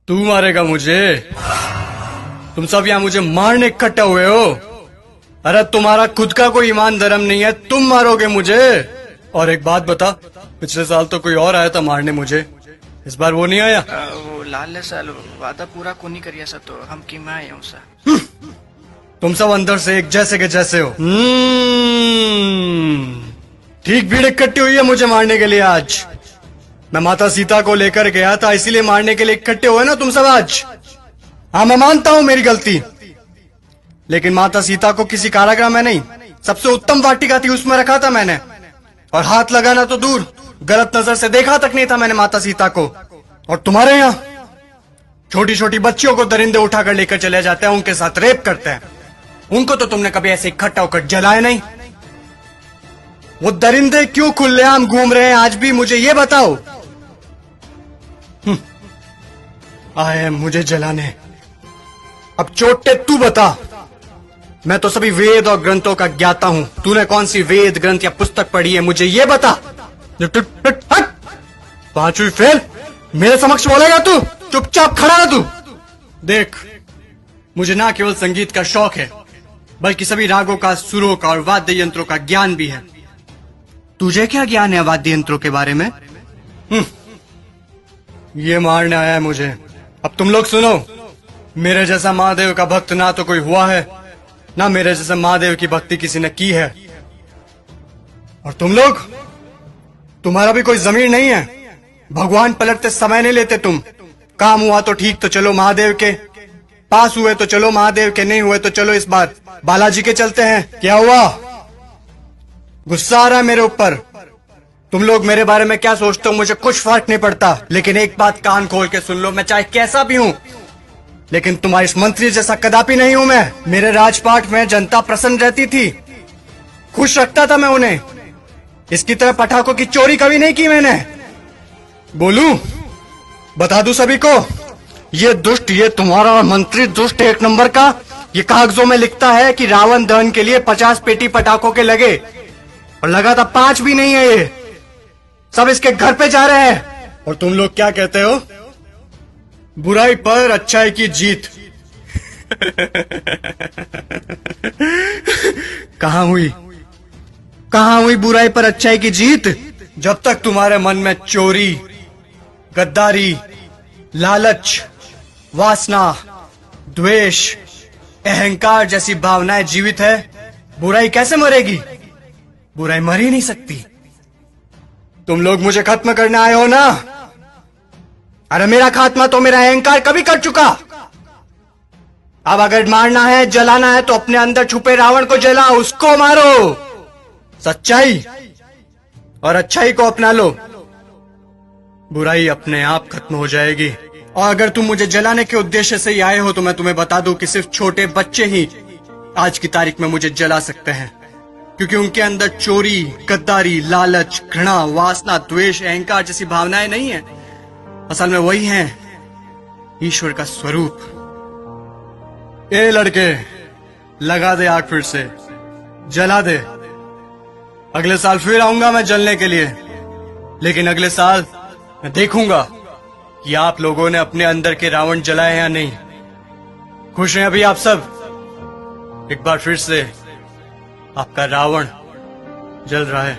तू मारेगा मुझे? तुम सब यहाँ मुझे मारने इकट्ठे हुए हो? अरे तुम्हारा खुद का कोई ईमान धर्म नहीं है, तुम मारोगे मुझे? और एक बात बता, पिछले साल तो कोई और आया था मारने मुझे, इस बार वो नहीं आया? वो लाल साल वादा पूरा को नहीं करिया सा तो हम की मैं आया हूँ सा। तुम सब अंदर से एक जैसे के जैसे हो। ठीक भीड़ इकट्ठी हुई है मुझे मारने के लिए आज। मैं माता सीता को लेकर गया था, इसीलिए मारने के लिए इकट्ठे हुए ना तुम सब आज। हाँ, मैं मानता हूं मेरी गलती, लेकिन माता सीता को किसी कारागृह में नहीं, सबसे उत्तम वाटिका थी उसमें रखा था मैंने। और हाथ लगाना तो दूर, गलत नजर से देखा तक नहीं था मैंने माता सीता को। और तुम्हारे यहाँ छोटी छोटी बच्चियों को दरिंदे उठाकर लेकर चले जाते हैं, उनके साथ रेप करते हैं। उनको तो तुमने कभी ऐसे इकट्ठा होकर जलाया नहीं। वो दरिंदे क्यों खुलेआम घूम रहे हैं आज भी, मुझे ये बताओ। आए मुझे जलाने। अब चोटे तू बता। मैं तो सभी वेद और ग्रंथों का ज्ञाता हूं, तूने कौन सी वेद ग्रंथ या पुस्तक पढ़ी है मुझे ये बता। पांचवी फेल मेरे समक्ष बोलेगा तू? चुपचाप खड़ा रह तू। देख, मुझे ना केवल संगीत का शौक है, बल्कि सभी रागों का, सुरों का और वाद्य यंत्रों का ज्ञान भी है। तुझे क्या ज्ञान है वाद्य यंत्रों के बारे में? ये मारने आया है मुझे। अब तुम लोग सुनो, मेरे जैसा महादेव का भक्त ना तो कोई हुआ है, ना मेरे जैसा महादेव की भक्ति किसी ने की है। और तुम लोग, तुम्हारा भी कोई जमीर नहीं है। भगवान पलटते समय नहीं लेते तुम। काम हुआ तो ठीक, तो चलो महादेव के पास, हुए तो चलो महादेव के, नहीं हुए तो चलो इस बार बालाजी के चलते हैं। क्या हुआ? गुस्सा आ रहा है मेरे ऊपर? तुम लोग मेरे बारे में क्या सोचते हो मुझे कुछ फर्क नहीं पड़ता, लेकिन एक बात कान खोल के सुन लो, मैं चाहे कैसा भी हूं, लेकिन तुम्हारे इस मंत्री जैसा कदापि नहीं हूं मैं। मेरे राजपाट में जनता प्रसन्न रहती थी, खुश रखता था मैं उन्हें। इसकी तरह पटाखों की चोरी कभी नहीं की मैंने। बोलूं, बता दूं सभी को, ये दुष्ट, ये तुम्हारा मंत्री दुष्ट एक नंबर का, ये कागजों में लिखता है कि रावण दहन के लिए 50 पेटी पटाखों के लगे, और लगा था 5 भी नहीं है, ये सब इसके घर पे जा रहे हैं। और तुम लोग क्या कहते हो? बुराई पर अच्छाई की जीत। कहां हुई, कहां हुई बुराई पर अच्छाई की जीत? जब तक तुम्हारे मन में चोरी, गद्दारी, लालच, वासना, द्वेष, अहंकार जैसी भावनाएं जीवित है, बुराई कैसे मरेगी? बुराई मर ही नहीं सकती। तुम लोग मुझे खत्म करने आए हो ना? अरे मेरा खात्मा तो मेरा अहंकार कभी कर चुका। अब अगर मारना है, जलाना है, तो अपने अंदर छुपे रावण को जलाओ, उसको मारो। सच्चाई और अच्छाई को अपना लो, बुराई अपने आप खत्म हो जाएगी। और अगर तुम मुझे जलाने के उद्देश्य से ही आए हो, तो मैं तुम्हें बता दूं कि सिर्फ छोटे बच्चे ही आज की तारीख में मुझे जला सकते हैं, क्योंकि उनके अंदर चोरी, गद्दारी, लालच, घृणा, वासना, द्वेष, अहंकार जैसी भावनाएं नहीं है। असल में वही हैं ईश्वर का स्वरूप। ए लड़के, लगा दे आग, फिर से जला दे। अगले साल फिर आऊंगा मैं जलने के लिए, लेकिन अगले साल मैं देखूंगा कि आप लोगों ने अपने अंदर के रावण जलाए या नहीं। खुश हैं अभी आप सब? एक बार फिर से आपका रावण जल रहा है।